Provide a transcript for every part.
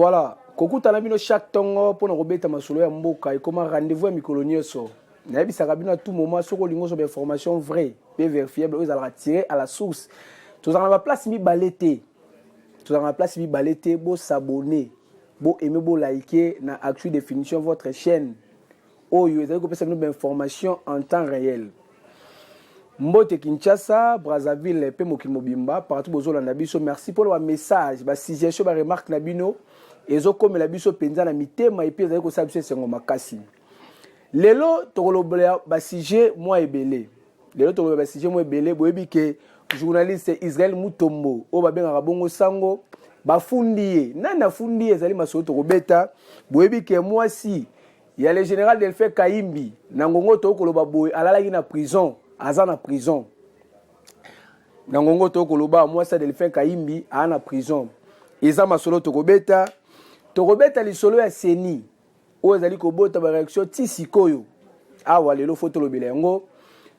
Voilà. Kokuta na bino chaque tongo pour robeta masolo ya mboka et comment rendez-vous à mikolonioso. Na bi sarabino à tout moment soko lingo so information vraie, peu vérifiable, vous allez retirer à la source. Tous en la place mi balete. Tous en la place mi balete, bo s'abonner, bo aimer, bo liker na actu définition votre chaîne. Oh yo, vous allez copier une information en temps réel. Mbote Kinshasa, Brazzaville, pe mokili mobimba, partout bozola na biso. Merci pour le message, ba suggestion, ba remarque na bino. Ezo comme la biso penza na mitema et puis ezali ko sabise sengo makasi. Lelo tokolobola ba sujet moi ebele. Lelo tokolobola ba sujet moi ebele boyebi ke journaliste Israël Mutombo o ba benga bongo sango ba fundiye. Nana fundiye ezali masolo tokobeta boyebi ke moi si il y a le général Delphin Kayimbi nangongo tokoloba boye alalaki na prison, aza na prison. Nangongo tokoloba moi ça Delphin Kayimbi a na prison. Eza masolo tokobeta Tokobeta lisolo ya seni o ezali kobota ba réaction ti sikoyo awa lelo foto lobela yango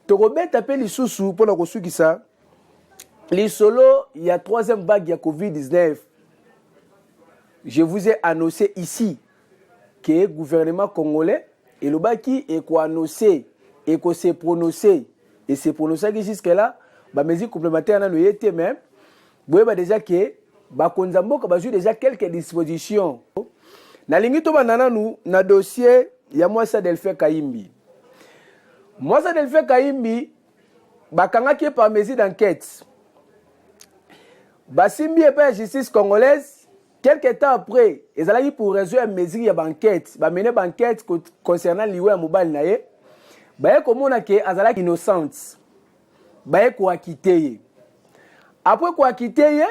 tokobeta pe lisusu pona kosukisa lisolo ya troisième vague ya Covid-19. Je vous ai annoncé ici que le gouvernement congolais et le baki est quoi annoncé et que c'est prononcé et c'est prononcé jusque là ba mesures complémentaires na no yete même boyeba déjà que Bakonzamboka bazu déjà quelques dispositions. Na lingi to banana nous na dossier ya Mwasa Delphin Kayimbi. Mwasa Delphin Kayimbi bakanga ki par mesure d'enquête. Basimbi et par justice congolaise quelques temps après, ils allaient pour résoudre une mesure ya banquette, ba mener banquette concernant liwe ya mobile na ye. Ba komona ke azala innocente. Ba ko akité. Après ko akité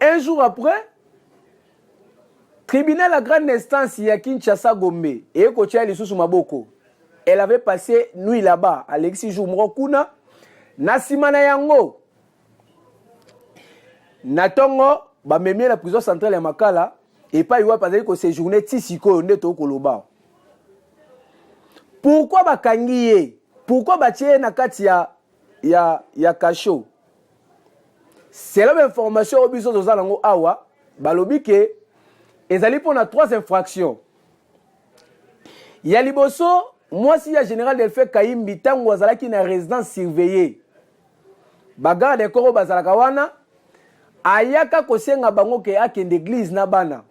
un jour après, tribunal à grande instance ya Kinshasa Gombe et Kotia Lisusu Maboko. Elle avait passé nuit là-bas. Alexis Joumrokuna, Nasimana Yango. Natongo, ba memie la prison centrale ya Makala et pas yoa passer ko séjourner tisiko neto koloba. Pourquoi ba kangiye? Pourquoi ba tie na kati ya kasho? C'est la même information au biso de Zalango Awa, balobi ke ezali pour na 3 infractions. Il y a liboso, moi si ya général Delphin Kayimbi tango azalaki na résidence surveillée. Bagarde de koro bazalaka wana ayaka kosenga bango ke akende église na bana.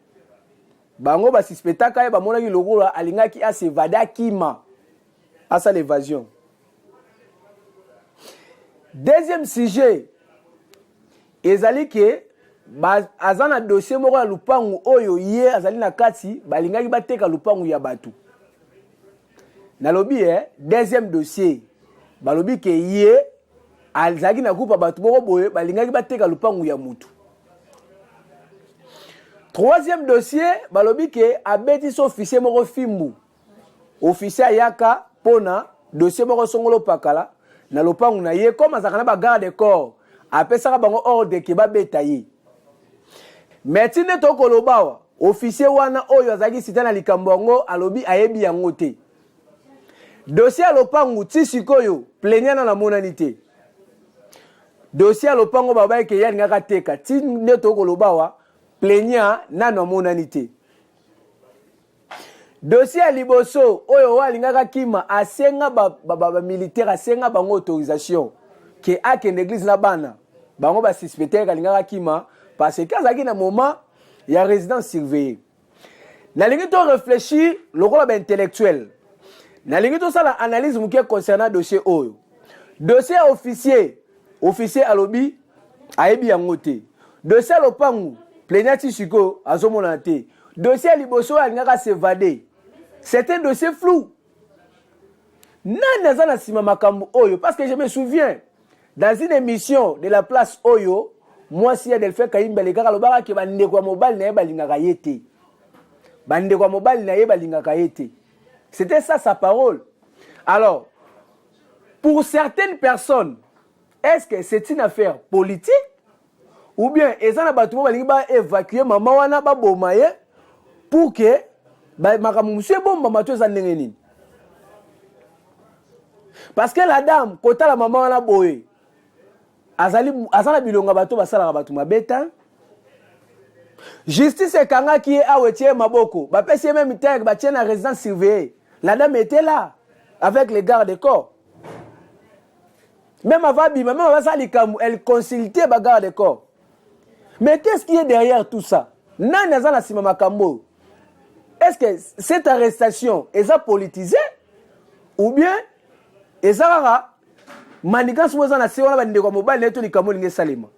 Bango ba suspectaka ba monaki lokola alingaki a s'évader kima. À sa l'évasion. Deuxième sujet, ezali ke azana dossier moko ya lupangu oyo ye azali na kati balingaki bateka lupangu ya batu. Nalobi deuxième dossier balobi ke ye azali na groupe batu moko boye balingaki bateka lupangu ya mutu. Troisième dossier balobi ke abeti so officier moko fimbu. Officier yaka pona dossier moko songolo pakala na lupangu na ye comme azakana ba garde corps. Après ça, on a ordre que ba betaye. Maintenant, to kolobawa, officier wana oyo azaki sita na likambongo alobi ayebi yango te. Dossier alopangu tisikoyo plaignant na monanité. Dossier alopango baba ke ya ngaka teka ti ne to kolobawa plaignant na monanité. Dossier liboso oyo wa lingaka kima asenga ba militaire asenga bango autorisation ke akende église na bana. Bango ba suspecter kalingaka kima parce que azaki na moment ya résidence surveillée. Na lingi to réfléchir lokola ba intellectuel. Na lingi to sala analyse muke concernant dossier oyo. Dossier officier alobi ayebi yango te. Dossier lopangu plaignant siko azomona te. Dossier liboso alingaka s'évader. C'est un dossier flou. Nani azana sima makambo oyo parce que je me souviens dans une émission de la place Oyo, moi si ya Delphin Kayimbi le kaka lobaka ke bande kwa mobile na ye balingaka yete. Bande kwa mobile na ye balingaka yete. C'était ça sa parole. Alors, pour certaines personnes, est-ce que c'est une affaire politique ou bien ezana batu mo balingi ba évacuer maman wana ba bomaye pour que ba makamu monsieur bomba matu za ndenge nini? Parce que la dame kota la maman wana boye azala bilonga bato basala bato mabeta Justice Kanga qui est à Ouetier Maboko. Bah, PC même tag, bah, tiens, la résidence surveillée. La dame était là, avec les gardes de corps. Même avant Bima, même avant ça, elle consultait les gardes de corps. Mais qu'est-ce qui est derrière tout ça? Est-ce que cette arrestation est politisée? Ou bien, est-ce que manigance vous en a séance à l'endroit mobile n'est pas ni salima.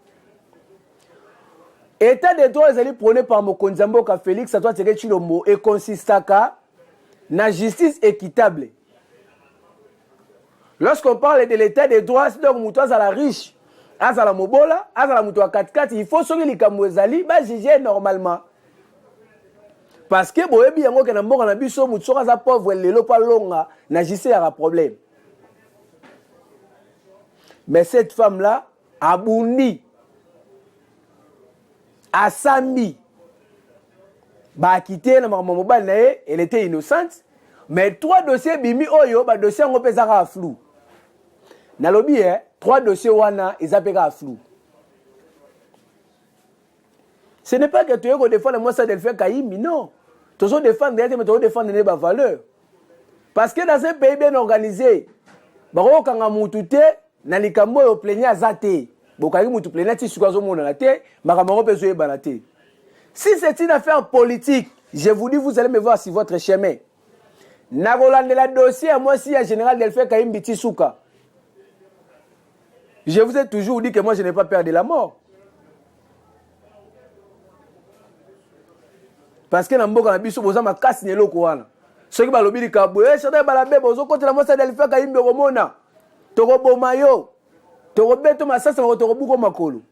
État de droit est prôné par Mokonzambo Félix ça doit tirer Chilombo et consiste à la justice équitable. Lorsqu'on parle de l'état de droit, c'est donc moutoise à la riche, à la mobola, à la moutoise 4-4, il faut que les kamouezali bah juger normalement. Parce que boyebi yango ke na mboka na biso mutsoka za pauvre lelo pa longa na jise ya problème. Mais cette femme là a bouni a sambi ba quitté na maman mobile na ye, elle était innocente mais 3 dossiers bimi oyo ba dossier ngo pezaka a flou. Na lobi 3 dossiers wana ezapeka a flou. Ce n'est pas que tu es défendre moi ça de faire Kaïmi, non. Tu dois défendre mais tu dois défendre les valeurs. Parce que dans un pays bien organisé, baro kanga mutute na likambo yo plenya azate. Bokaki mutu plenya ti sukazo mona na te, makambo pezo e banate. Si c'est une affaire politique, je vous dis vous allez me voir sur votre chemin. Na rolande la dossier à moi si à général Delphin Kaïm Souka. Je vous ai toujours dit que moi je n'ai pas peur de la mort. Parce que dans mboka na biso boza makasi ne loko wana. Soki balobi likabo chata balabe bozo kotela mosa Delphin Kaïm Komona. Toko bomayo. Toko beto masasa toko buko makolo.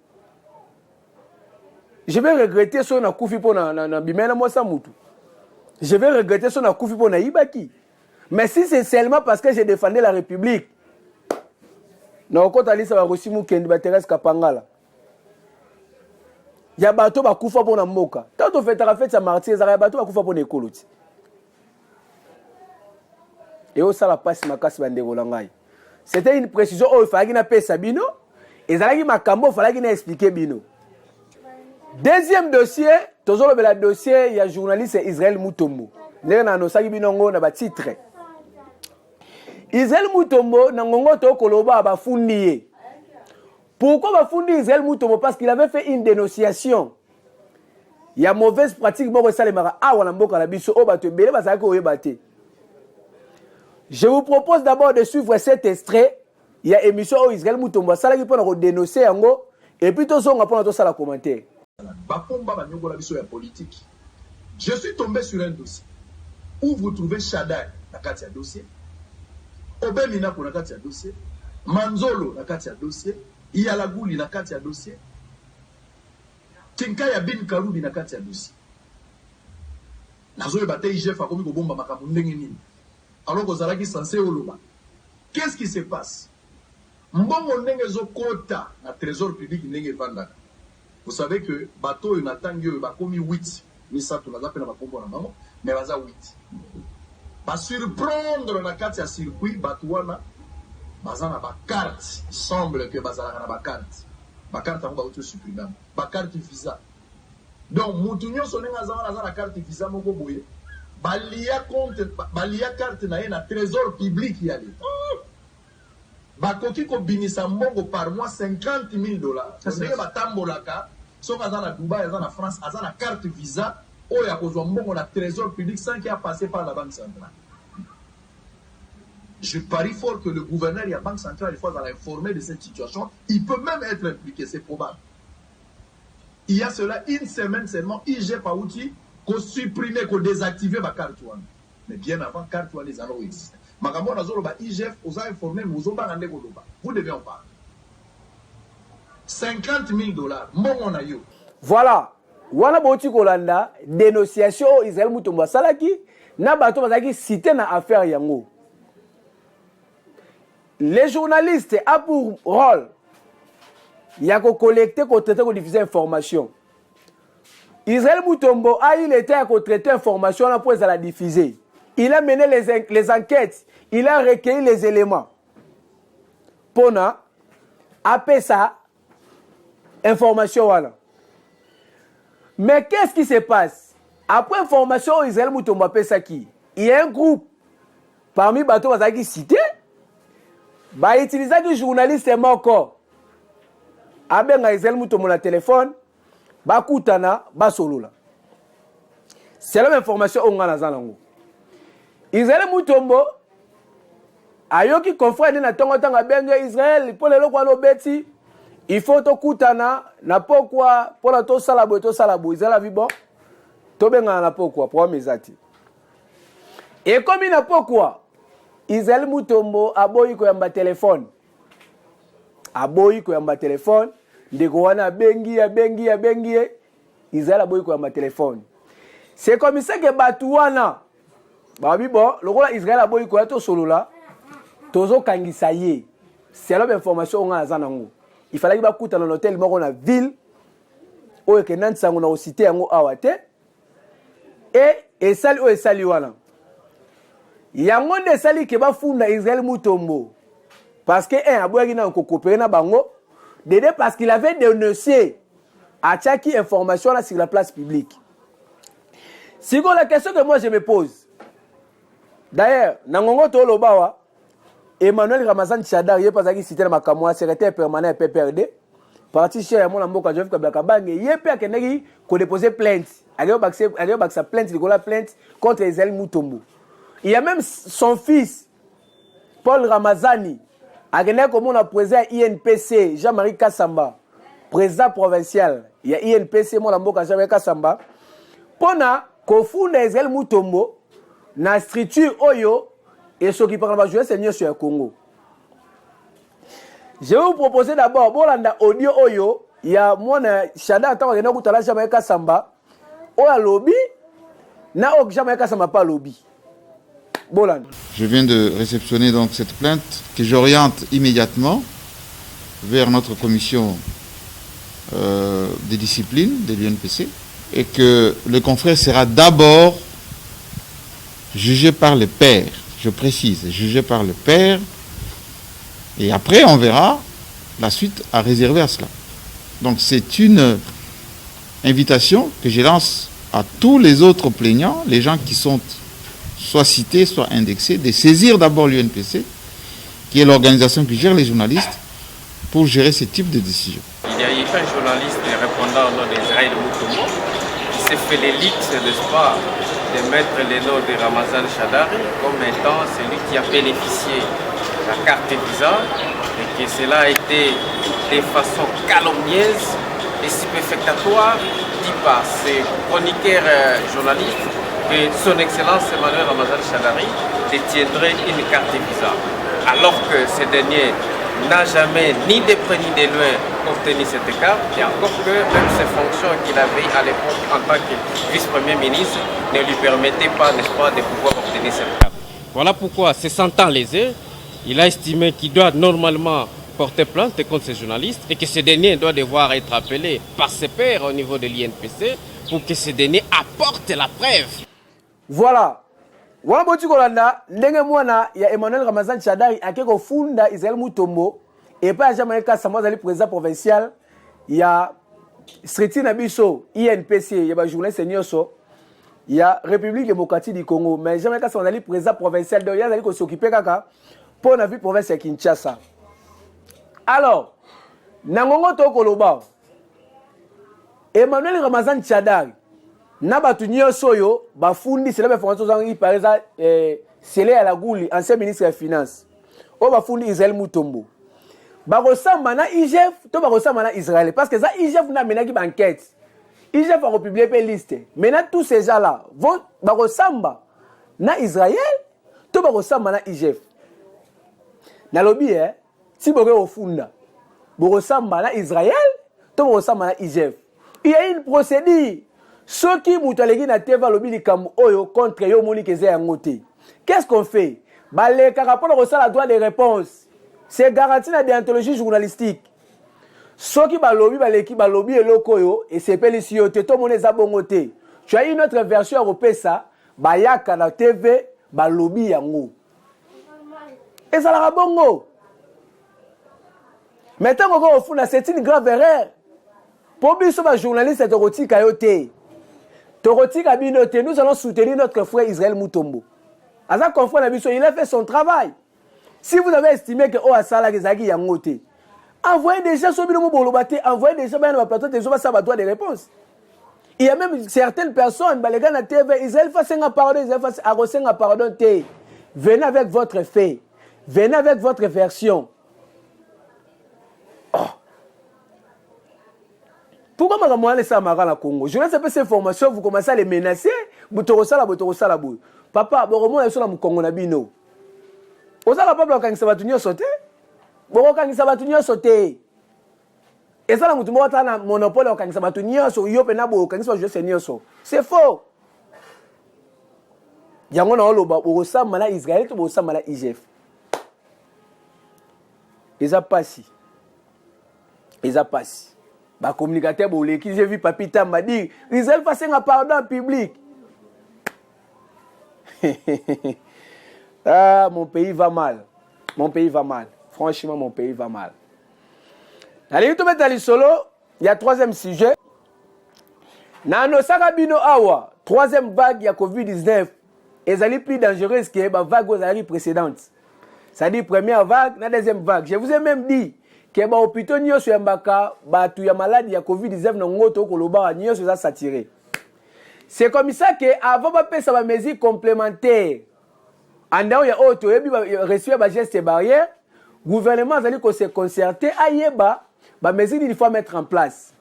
Je vais regretter son akufi po na bimena mosa mutu. Je vais regretter son akufi po na ibaki. Mais si c'est seulement parce que j'ai défendu la République. Na okota lisa ba Rosimu Kendi ba Thérèse Kapangala. Ya bato ba kufa po na mboka. Tanto fetaka fete ya martyrs ya bato ba kufa po na ekoloti. Et au sala passe makasi bandeko langai. C'était une précision oh il fallait na pesa bino et zalaki makambo fallait na expliquer bino. Deuxième dossier, toujours le dossier il y a journaliste Israël Mutombo. Ndenge na nosaki bino ngo na ba titre. Israël Mutombo na ngongo to koloba ba fundi. Pourquoi ba fundi Israël Mutombo? Parce qu'il avait fait une dénonciation. Il y a mauvaise pratique bon salemara ah wana mboka na biso o bato belé bazaki oyebate. Je vous propose d'abord de suivre cet extrait. Il y a émission au Israël Mutombo salaki pour dénoncer yango et puis to songa pour to sala commentaire. Bakomba banyogola biso ya politique. Je suis tombé sur un dossier où vous trouvez Shaddai na kati ya dossier. Obemina pour la kati ya dossier, Manzolo na kati ya dossier, Iyalaguli na kati ya dossier, Tinkaya bin Karubi na kati ya dossier. Nazoye bate IGF akomi ko bomba makambo ndenge nini. Alors que Zalaki censé oloba. Qu'est-ce qui se passe? Mbongo ndenge zo kota na trésor public ndenge vanda. Vous savez que bateau yon atangi yo bakomi 8, ni sa to naza pena bakombo na bango, mais baza 8. Ba surprendre na kati ya circuit batouana bazana ba carte il semble que bazala na ba carte on va auto supprimer ba carte visa donc mutunyo sonenga zana na carte visa moko boye balia compte balia carte na na trésor public ya l'état ba koki ko binisa mbongo par mois $50,000 c'est ba tambolaka so bazana Dubaï azana France azana carte visa. Oh, il y a un trésor public sans qu'il a passé par la Banque centrale. Je parie fort que le gouverneur et la Banque centrale, il faut informer de cette situation. Il peut même être impliqué, c'est probable. Il y a cela une semaine seulement, IGF a outil qu'on supprimer, qu'on désactiver ma carte. Mais bien avant, carte les anneaux existent. Magamon Azolo, IGF, vous a informé, vous devez en parler. $50,000, mon ayo. Voilà. Wana boti kolanda dénonciation Israël Mutombo salaki na bato bazaki cité na affaire yango. Les journalistes a pour rôle ya ko collecter ko traiter ko diffuser information. Israël Mutombo a eu l'état à ko traiter information là pour la diffuser. Il a mené les enquêtes, il a recueilli les éléments. Pona apé ça information wala. Mais qu'est-ce qui se passe? Après information Israël Mutombo Pesaki, il y a un groupe parmi bateaux bazaki cité, ba utiliser des journalistes encore. Abenga Israël Mutombo na téléphone, ba kutana, ba solola. C'est la même information on a na zanango. Israël Mutombo ayoki confrère na tongo tanga benga Israël pour le lokwa lo beti. Il faut to kutana na pokwa pour la to salabo Israël a vu bon. Tobenga na pokwa pour mezati. Et comme il n'a pas quoi, Israël Mutombo aboyi ko yamba téléphone. Aboyi ko yamba téléphone, ndeko wana bengi, Israël aboyi ko yamba téléphone. C'est comme ça que Batouana, babi bon, le roi Israël aboyi ko to solola, tozo kangisa ye. C'est la même information on a zanango. Il fallait que bakuta dans l'hôtel moko na ville, o ke nan sango na cité yango awate. Et sali o sali wana. Yango de sali ke ba funda Israël Mutombo. Parce que un aboyi na ko coopérer na bango, dédé parce qu'il avait dénoncé à Tchaki information là sur la place publique. Si la question que moi je me pose. D'ailleurs, nangongo to lobawa Emmanuel Ramazan Chadar yé pas qui cité na makamwa secrétaire permanent PPRD. Parti cher mon amboka Joseph Kabaka Bange yé pe akeneki ko déposer plainte. Ayo baksa plainte, la plainte contre Israël Mutombo. Il y a même son fils Paul Ramazani akeneki comme on a président INPC Jean-Marie Kassamba, président provincial. Il y a INPC mon amboka Jean-Marie Kassamba. Pona ko funda Israël Mutombo na structure oyo et ceux qui parlent de jouer Seigneur sur le Congo. Je vais vous proposer d'abord, bon, dans audio oyo, il y a mon Chada attend que nous allons jamais Kassamba, ou à lobby, na ok jamais Kassamba pas lobby. Bon, je viens de réceptionner donc cette plainte que j'oriente immédiatement vers notre commission de discipline de l'UNPC et que le confrère sera d'abord jugé par le père. Je précise, jugé par le père, et après on verra la suite à réserver à cela. Donc c'est une invitation que je lance à tous les autres plaignants, les gens qui sont soit cités, soit indexés, de saisir d'abord l'UNPC, qui est l'organisation qui gère les journalistes, pour gérer ce type de décision. Il y a eu un journaliste répondant au nom d'Israël Mutombo qui s'est fait l'élite, n'est-ce pas, de mettre le nom de Ramazan Chadari comme étant celui qui a bénéficié de la carte visa et que cela a été de façon calomnieuse et stupéfactoire dit par ces chroniqueurs journalistes que son Excellence Emmanuel Ramazan Chadari détiendrait une carte visa alors que ce dernier n'a jamais ni de près ni de loin obtenu cette carte, et encore que même ses fonctions qu'il avait à l'époque en tant que vice-premier ministre ne lui permettaient pas, n'est-ce pas, de pouvoir obtenir cette carte. Voilà pourquoi, se sentant lésé, il a estimé qu'il doit normalement porter plainte contre ces journalistes et que ce dernier doit devoir être appelé par ses pairs au niveau de l'INPC pour que ce dernier apporte la preuve. Voilà. Wana boti kolanda ndenge mwana ya Emmanuel Ramazan Chadari akeko funda Israël Mutombo et pas jamais Kassamba zali président provincial ya Striti na biso INPC ya ba journaliste nyoso ya République démocratique du Congo mais jamais Kassamba zali président provincial de ya zali ko s'occuper kaka pour na vie province ya Kinshasa. Alors nangongo to koloba Emmanuel Ramazan Chadari na batu nyoso yo bafundi c'est la information zangi par exemple Sele à la Gouli ancien ministre des finances o bafundi Israël Mutombo bakosamba na IGF to bakosamba na Israël parce que ça IGF na menaki banquête IGF a republié pe liste maintenant tous ces gens là vont bakosamba na Israël to bakosamba na IGF na lobby si boke ofunda bakosamba na Israël to bakosamba na IGF il y a une procédure. Ceux qui moutalegi na teva lobi likambo oyo contre yo moni keze yangote. Qu'est-ce qu'on fait? Balé rapport au la droit de réponse. C'est garanti na déontologie journalistique. Ceux qui balobi baleki balobi eloko yo et c'est pelisi yo te to moneza bongote. Tu as une autre version européenne ça, bayaka na TV balobi yango. Et ça la bongo. Maintenant on va au fond c'est une grave erreur. Pour biso ba journaliste tokotika yo te. Tokotika bino te, nous allons soutenir notre frère Israël Mutombo. Aza confrère na biso, il a fait son travail. Si vous avez estimé que oh asala kezaki yango te, envoyez déjà sur bino bolobate, envoyez déjà ba na plateau des ça ba droit de réponse. Il y a même certaines personnes, les gars na TV, Israël fait un pardon, Israël fait un pardon te. Venez avec votre fait. Venez avec votre version. Oh. Pourquoi je suis ça au Congo? Je ne sais pas ces formations, vous commencez à les menacer. Papa, vous êtes au Congo. Vous avez pas bloqué ça va tout sauter. Vous avez ça va tout sauter. Et ça, vous avez un monopole ça va tout sauter. C'est faux. Il y a un Israël et un IGF. Ils ont passé. Ils ont passé. Bah communicateur qui j'ai vu Papita m'a dit Israël fasse un pardon public. Ah mon pays va mal. Mon pays va mal. Franchement mon pays va mal. Allez tout mettre solo, il y a troisième sujet. Nano Sakabino Awa, troisième vague ya Covid-19. Est plus dangereuse que la vague précédente. C'est-à-dire première vague, la deuxième vague. Je vous ai même dit que les hôpitaux n'y sont pas malade ya Covid-19 n'y sont saturés. C'est comme ça que avant de faire ça mesure complémentaire. En dehors il y a autre reçu des gestes barrières, gouvernement a se concerter ayeba ba mesure il faut mettre en place.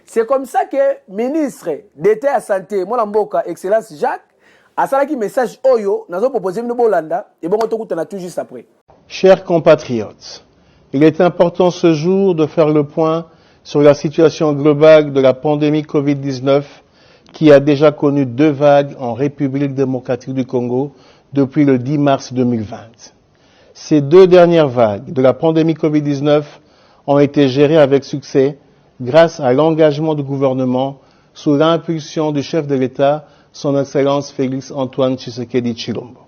C'est comme ça que ministre d'État à santé mon mboka excellence Jacques a salaki message oyo nazo proposer nous bolanda et bon on tout juste après. Chers compatriotes, il est important ce jour de faire le point sur la situation globale de la pandémie Covid-19 qui a déjà connu 2 vagues en République démocratique du Congo depuis le 10 mars 2020. Ces 2 dernières vagues de la pandémie Covid-19 ont été gérées avec succès grâce à l'engagement du gouvernement sous l'impulsion du chef de l'État, son Excellence Félix Antoine Tshisekedi Tshilombo.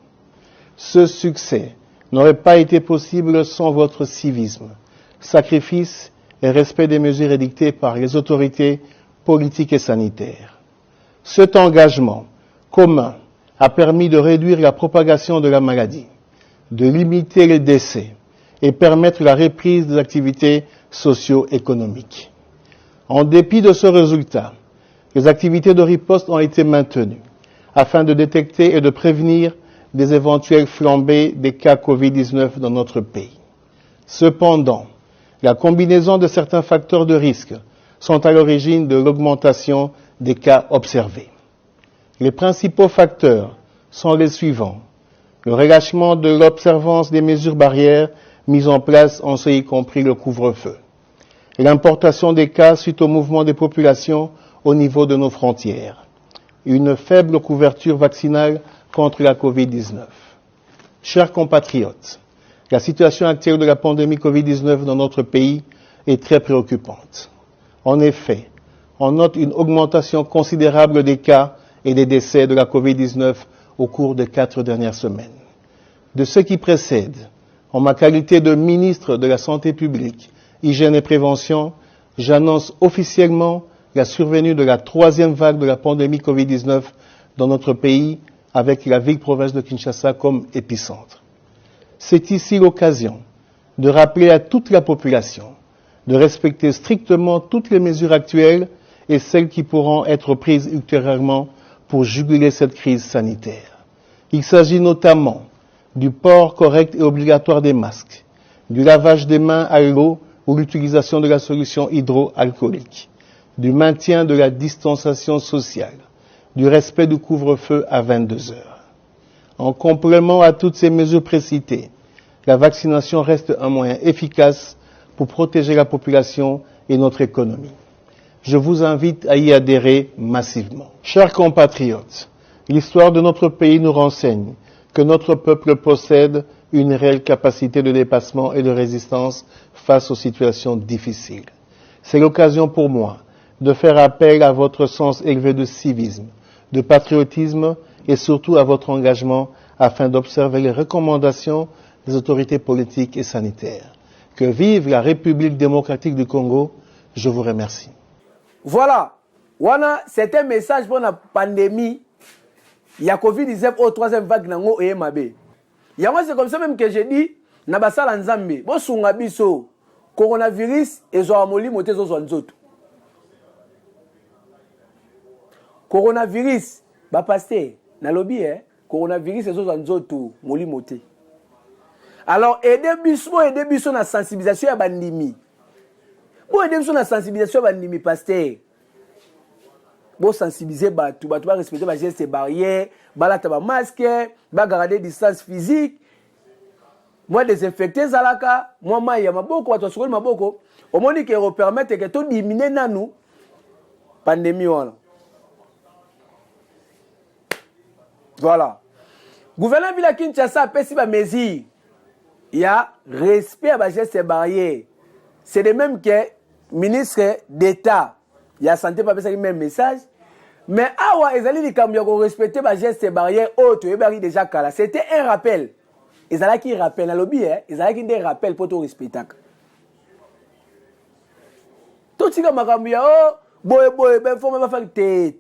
Ce succès n'aurait pas été possible sans votre civisme, sacrifice et respect des mesures édictées par les autorités politiques et sanitaires. Cet engagement commun a permis de réduire la propagation de la maladie, de limiter les décès et permettre la reprise des activités socio-économiques. En dépit de ce résultat, les activités de riposte ont été maintenues afin de détecter et de prévenir des éventuelles flambées des cas Covid-19 dans notre pays. Cependant, la combinaison de certains facteurs de risque sont à l'origine de l'augmentation des cas observés. Les principaux facteurs sont les suivants. Le relâchement de l'observance des mesures barrières mises en place en ce y compris le couvre-feu. L'importation des cas suite au mouvement des populations au niveau de nos frontières. Une faible couverture vaccinale contre la Covid-19. Chers compatriotes, la situation actuelle de la pandémie Covid-19 dans notre pays est très préoccupante. En effet, on note une augmentation considérable des cas et des décès de la Covid-19 au cours des 4 dernières semaines. De ce qui précède, en ma qualité de ministre de la Santé publique, Hygiène et Prévention, j'annonce officiellement la survenue de la 3e vague de la pandémie Covid-19 dans notre pays, avec la ville-province de Kinshasa comme épicentre. C'est ici l'occasion de rappeler à toute la population de respecter strictement toutes les mesures actuelles et celles qui pourront être prises ultérieurement pour juguler cette crise sanitaire. Il s'agit notamment du port correct et obligatoire des masques, du lavage des mains à l'eau ou l'utilisation de la solution hydroalcoolique, du maintien de la distanciation sociale, du respect du couvre-feu à 22 heures. En complément à toutes ces mesures précitées, la vaccination reste un moyen efficace pour protéger la population et notre économie. Je vous invite à y adhérer massivement. Chers compatriotes, l'histoire de notre pays nous renseigne que notre peuple possède une réelle capacité de dépassement et de résistance face aux situations difficiles. C'est l'occasion pour moi de faire appel à votre sens élevé de civisme, de patriotisme et surtout à votre engagement afin d'observer les recommandations des autorités politiques et sanitaires. Que vive la République démocratique du Congo. Je vous remercie. Voilà. Wana, c'est un message pour la pandémie. Il y a Covid-19 au troisième vague nango et mabe. C'est comme ça même que j'ai dit, Nabasala Nzambe, bon sunga biso, coronavirus et zoamoli moté zo nzoto. Coronavirus, ba pasteur, na lobby coronavirus et zo nzoto moli moté. Alors aider biso na sensibilisation ya bandimi. Bon aider biso na sensibilisation ya bandimi pasteur. Bon sensibiliser batu ba respecter ba gestes barrières, ba lata ba masque, ba garder distance physique. Moi désinfecter zalaka, moi maya maboko watu sokoli maboko, omoni ke permettre que to diminuer nanu pandémie wana. Voilà. Gouvernement Villa Kinshasa pesi ba mesure. Il y a respect à ba gestes barrières. C'est de même que ministre d'État, il y a santé pas pesa même message. Mais awa ezali likambo ya ko respecter ba gestes barrières auto et bari déjà kala. C'était un rappel. Ezala qui rappelle na lobby ezala qui des rappels pour to respecter. Tout tika makambo ya boy ben faut même faire té.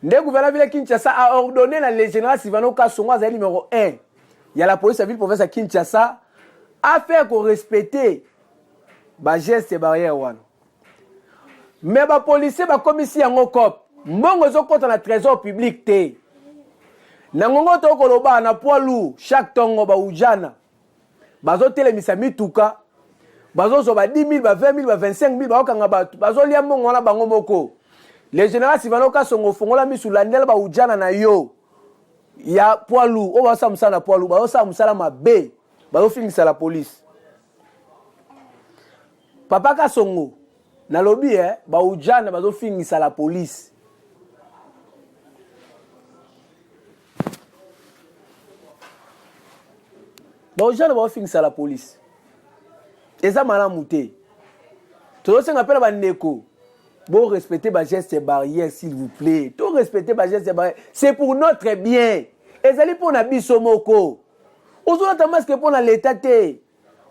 Le gouvernement de Kinshasa a ordonné la général Sylvano Kasongo azali numéro 1. Il y a la police civile province à Kinshasa a fait qu'on respecter ba gestes barrières wana. Mais ba policier ba commissaire yango cop mbongo zo contre na trésor public té na ngongo to koloba na poids lourd chaque tongo ba ujana bazo telemisa mituka bazo zo ba 10 000 ba 20 000 ba 25 000 ba okanga batu bazo lia mbongo na bango moko le général Sylvano Kasongo fongola misulandela ba ujana na yo ya poids lourd o ba sa musala poids lourd ba sa musala mabe bazo finisa la police Papa Kasongo na lobby ba ujana bazo fingisa la police. Ba ujana bazo fingisa la police. Eza malamu te. Tout ce qu'on appelle ba ndeko. Bon respecter ba gestes barrières s'il vous plaît. Tout respecter ba gestes barrières. C'est pour notre bien. Ezali pour na biso moko. Ozo ta masque pour na l'état te.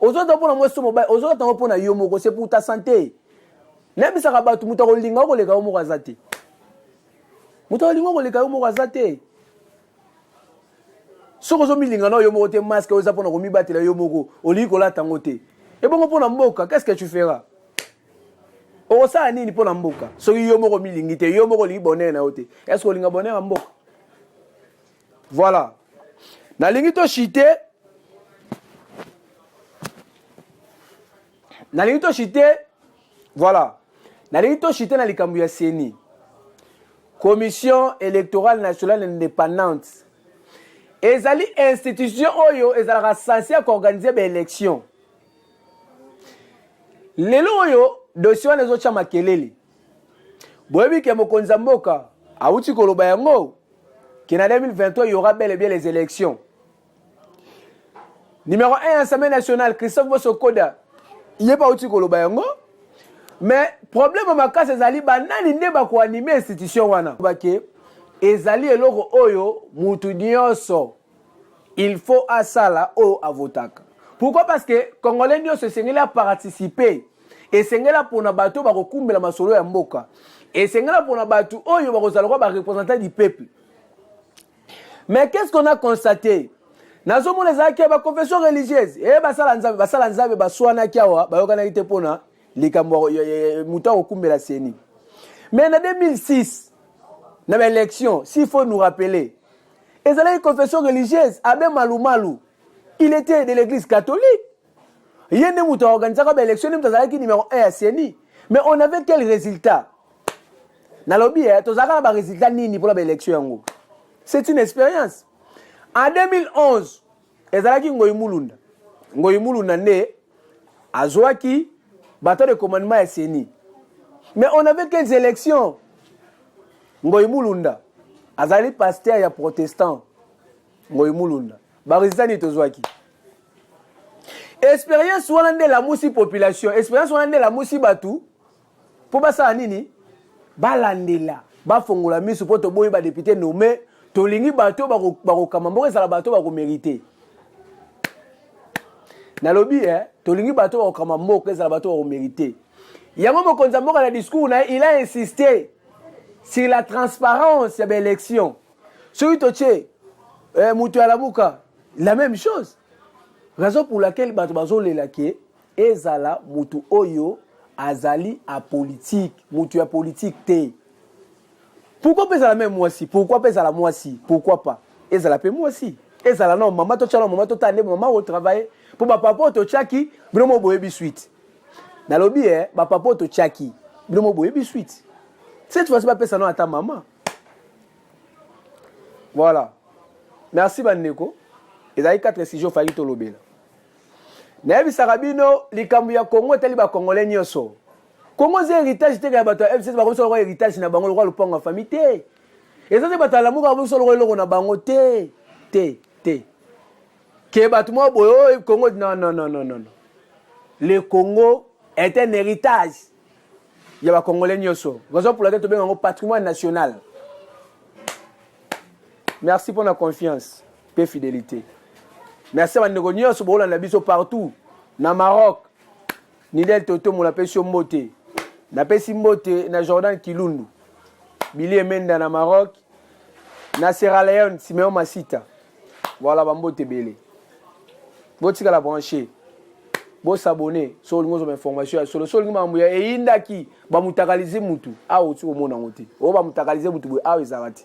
Ozo ta pour na moso mobile, ozo ta pour na yo moko, c'est pour ta santé. Même ça rabat tout muta holding ko le ka mo razate. Muta holding ko le ka mo razate. Soko zo milinga no yo mo te masque oza pona ko mi batela yo moko, oli ko la tangote. Et bon pona mboka, qu'est-ce que tu feras? O sa nini pona mboka? So yo moko milingi te, yo moko li bonne na ote. Est-ce que linga bonne na mboka? Voilà. Na lingi to chité. Na lingi to chité. Voilà. Na lingi chité na likambu ya CENI. Commission électorale nationale indépendante. Ezali institution oyo ezalaka censé organiser des élections. Lelo oyo dossier wana ezo chama kelele. Boyebi ke mokonza mboka auti koloba yango que en 2023 il y aura bel et bien les élections. Numéro 1 Assemblée nationale Christophe Bosokoda. Il est pas auti koloba yango. Mais problème makasi ezali banani nde ba ko animer institution wana bake ezali eloko oyo mutu nyonso il faut asala o avotaka. Pourquoi? Parce que congolais nyonso sengela participer et sengela pona bato ba ko kumbela masolo ya mboka et sengela pona bato oyo ba ko zala ba représentants du peuple. Mais qu'est-ce qu'on a constaté? Nazo mona ezaki ba confession religieuse et basala nzambe baswana kiawa ba yokana ite pona likambo muta okumbela CENI. Mais en 2006 dans l'élection, s'il faut nous rappeler, ils avaient une confession religieuse, Abbé Malumalu, il était de l'église catholique. Il y a une organisation d'élection numéro 1 à CENI. Mais on avait quel résultat? Dans le lobby, tu as un résultat ni pour l'élection. C'est une expérience. En 2011, ils avaient Ngoyi Mulunda. Ngoyi Mulunda né à Zouaki, bâton de commandement à CENI. Mais on avait quelles élections? Ngoyi Mulunda. Azali pasteur ya protestant. Ngoyi Mulunda. Barizani ni tozwaki. Expérience wana nde la musi population. Expérience wana nde la musi batu. Po basa nini? Balandela. Ba fongola misu poto boyi ba député nommé. Tolingi bato bako kamambo ezala bato bako mériter. Na lobby tolingi bato bako kamambo ezala bato bako mériter. yango mokonzi mboka na discours na il a insisté sur la transparence ya l'élection. Soki toche mutu ya lamuka la même chose. Raison pour laquelle bato bazolela ke ezala mutu oyo azali a politique, mutu ya politique te. Pourquoi pas la même moi si? Pourquoi pas la moi si? Pourquoi pas? Ezala pe moi si. Ezala non maman to tchala maman to tande maman au travail pour ba papa to tchaki bilomo boyebi suite. Na lobby ba papa to tchaki bilomo boyebi suite. Cette fois-ci pas ça non à ta maman. Voilà. Merci Bandeko. Ezali 4 6 jours fali to lobela. Na yebi sarabino likambu ya Congo tali ba congolais nyoso. Congo c'est héritage te ka bato FC ba ko so héritage na bango lo ponga famille te. Et ça c'est bato la muka ba so lo na bango te. Que bato mo boyo Congo non. Le Congo est un héritage. Il y a ba congolais nyoso. Raison pour laquelle to benga patrimoine national. Merci pour la confiance et fidélité. Merci à Ndeko Nyoso Bola na biso partout. Na Maroc, Nidel Toto mon appelle sur Mbote. Na pesi Mbote na Jordan Kilundu. Billy Emenda na Maroc. Na Sierra Leone Simeon Masita. Voilà Bambote Belé. Botika la brancher. Bo s'abonner sur le mozo information sur le sol ngamba e indaki ba mutakalize mutu. Ah otu omona ngote. O ba mutakalize mutu bo ah ezarati.